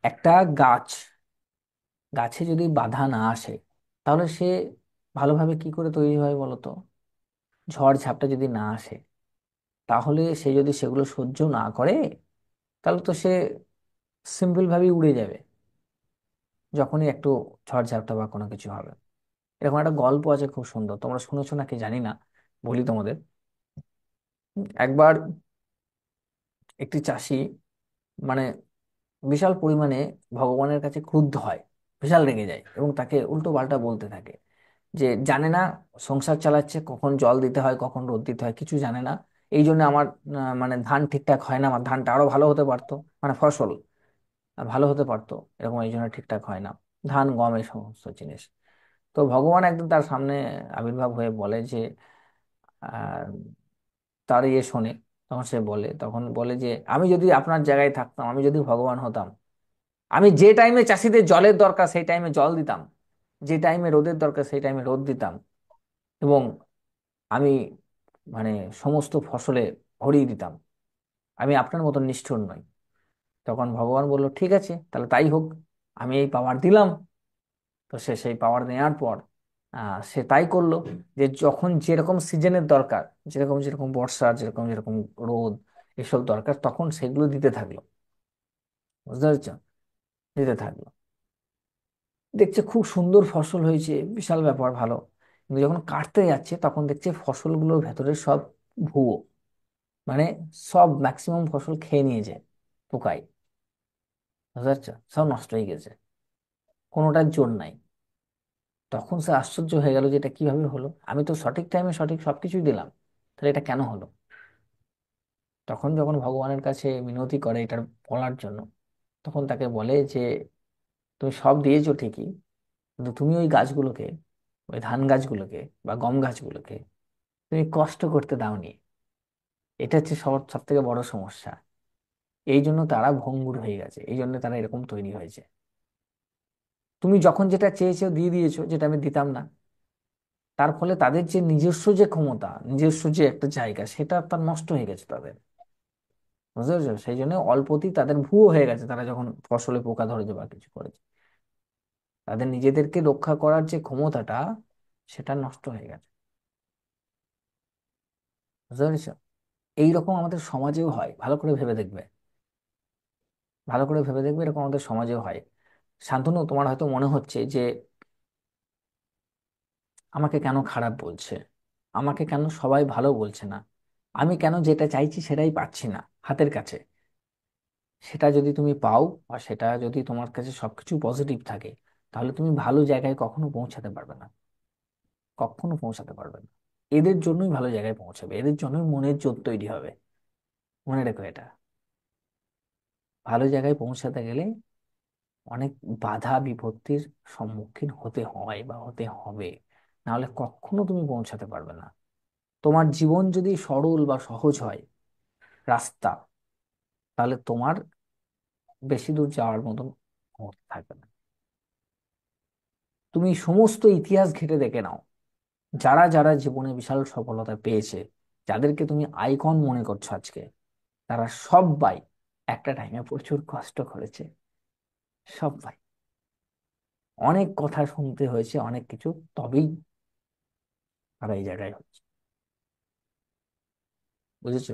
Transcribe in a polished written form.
একটা গাছ, গাছে যদি বাধা না আসে, তাহলে সে ভালোভাবে কি করে তৈরি হয় বলো তো? ঝড় ঝাপটা যদি না আসে, তাহলে সে যদি সেগুলো সহ্য না করে, তাহলে তো সে সিম্পল ভাবেই উড়ে যাবে যখনই একটু ঝড় ঝাপটা বা কোনো কিছু হবে। এরকম একটা গল্প আছে খুব সুন্দর, তোমরা শুনেছো নাকি জানি না, বলি তোমাদের। একবার একটি চাষি, মানে বিশাল পরিমাণে ভগবানের কাছে ক্রুদ্ধ হয়, বিশাল রেগে যায় এবং তাকে উল্টো পাল্টা বলতে থাকে যে জানে না সংসার চালাচ্ছে, কখন জল দিতে হয় কখন রোদ দিতে হয় কিছু জানে না। এই জন্য আমার মানে ধান ঠিকঠাক হয় না, আমার ধানটা আরো ভালো হতে পারতো, মানে ফসল ভালো হতে পারতো, এরকম এই জন্য ঠিকঠাক হয় না, ধান গম এই সমস্ত জিনিস। তো ভগবান একদিন তার সামনে আবির্ভাব হয়ে বলে যে আহ তার ইয়ে শোনে, তখন বলে যে আমি যদি আপনার জায়গায় থাকতাম, আমি যদি ভগবান হতাম, আমি যে টাইমে চাষিদের জলের দরকার সেই টাইমে জল দিতাম, যে টাইমে রোদের দরকার সেই টাইমে রোদ দিতাম, এবং আমি মানে সমস্ত ফসলে ভরিয়ে দিতাম। আমি আপনার মতন নিষ্ঠুর নই। তখন ভগবান বলল ঠিক আছে, তাহলে তাই হোক, আমি এই পাওয়ার দিলাম। তো সে সেই পাওয়ার নেওয়ার পর সে তাই করলো, যে যখন যেরকম সিজনের দরকার, যেরকম যেরকম বর্ষা, যেরকম যেরকম রোদ এসব দরকার, তখন সেগুলো দিতে থাকলো। বুঝতে পারছো? দিতে থাকলো। দেখছে খুব সুন্দর ফসল হয়েছে, বিশাল ব্যাপার, ভালো। কিন্তু যখন কাটতে যাচ্ছে তখন দেখছে ফসলগুলোর ভেতরে সব ভুয়ো, মানে সব ম্যাক্সিমাম ফসল খেয়ে নিয়েছে পোকায়। বুঝতে পারছো? সব নষ্ট হয়ে গেছে, কোনোটার জোর নাই। তখন সে আশ্চর্য হয়ে গেল যে এটা কিভাবে হলো, আমি তো সঠিক টাইমে সঠিক সবকিছুই দিলাম, তাহলে এটা কেন হলো? তখন যখন ভগবানের কাছে মিনতি করে এটার বলার জন্য, তখন তাকে বলে যে তুমি সব দিয়েছো ঠিকই, কিন্তু তুমি ওই গাছগুলোকে, ওই ধান গাছগুলোকে বা গম গাছগুলোকে তুমি কষ্ট করতে দাওনি। এটা হচ্ছে সব থেকে বড় সমস্যা। এই জন্য তারা ভঙ্গুর হয়ে গেছে, এই জন্য তারা এরকম তৈরি হয়েছে। তুমি যখন যেটা চেয়েছো দিয়ে দিয়েছো, যেটা আমি দিতাম না, তার ফলে তাদের যে নিজস্ব যে ক্ষমতা, নিজস্ব যে একটা জায়গা, সেটা তার নষ্ট হয়ে গেছে তাদের। বুঝতে পারছো? সেই জন্য অল্পতেই তাদের ভুয়ো হয়ে গেছে, তারা যখন ফসলে পোকা ধরেছে বা কিছু করেছে, তাদের নিজেদেরকে রক্ষা করার যে ক্ষমতাটা, সেটা নষ্ট হয়ে গেছে। বুঝতে পেরেছো? এইরকম আমাদের সমাজেও হয়, ভালো করে ভেবে দেখবে, ভালো করে ভেবে দেখবে, এরকম আমাদের সমাজেও হয়। শান্তনু, তোমার হয়তো মনে হচ্ছে যে আমাকে কেন খারাপ বলছে, আমাকে কেন সবাই ভালো বলছে না, আমি কেন যেটা চাইছি সেটাই পাচ্ছি না হাতের কাছে। সেটা যদি তুমি পাও, বা সেটা যদি তোমার কাছে সবকিছু পজিটিভ থাকে, তাহলে তুমি ভালো জায়গায় কখনো পৌঁছাতে পারবে না, কখনো পৌঁছাতে পারবে না। এদের জন্যই ভালো জায়গায় পৌঁছাবে, এদের জন্যই মনের জোর তৈরি হবে। মনে রেখো এটা। ভালো জায়গায় পৌঁছাতে গেলে অনেক বাধা বিপত্তির সম্মুখীন হতে হয় বা হতে হবে, নাহলে কখনো তুমি পৌঁছাতে পারবে না। তোমার জীবন যদি সরল বা সহজ হয় রাস্তা, তাহলে তোমার বেশি দূর যাওয়ার মতন ক্ষমতা থাকবে না। তুমি সমস্ত ইতিহাস ঘেঁটে দেখে নাও, যারা যারা জীবনে বিশাল সফলতা পেয়েছে, যাদেরকে তুমি আইকন মনে করছো আজকে, তারা সবাই একটা টাইমে প্রচুর কষ্ট করেছে। সবাই অনেক কথা শুনতে হয়েছে, অনেক কিছু, তবেই তারা এই জায়গায় হচ্ছে। বুঝেছো?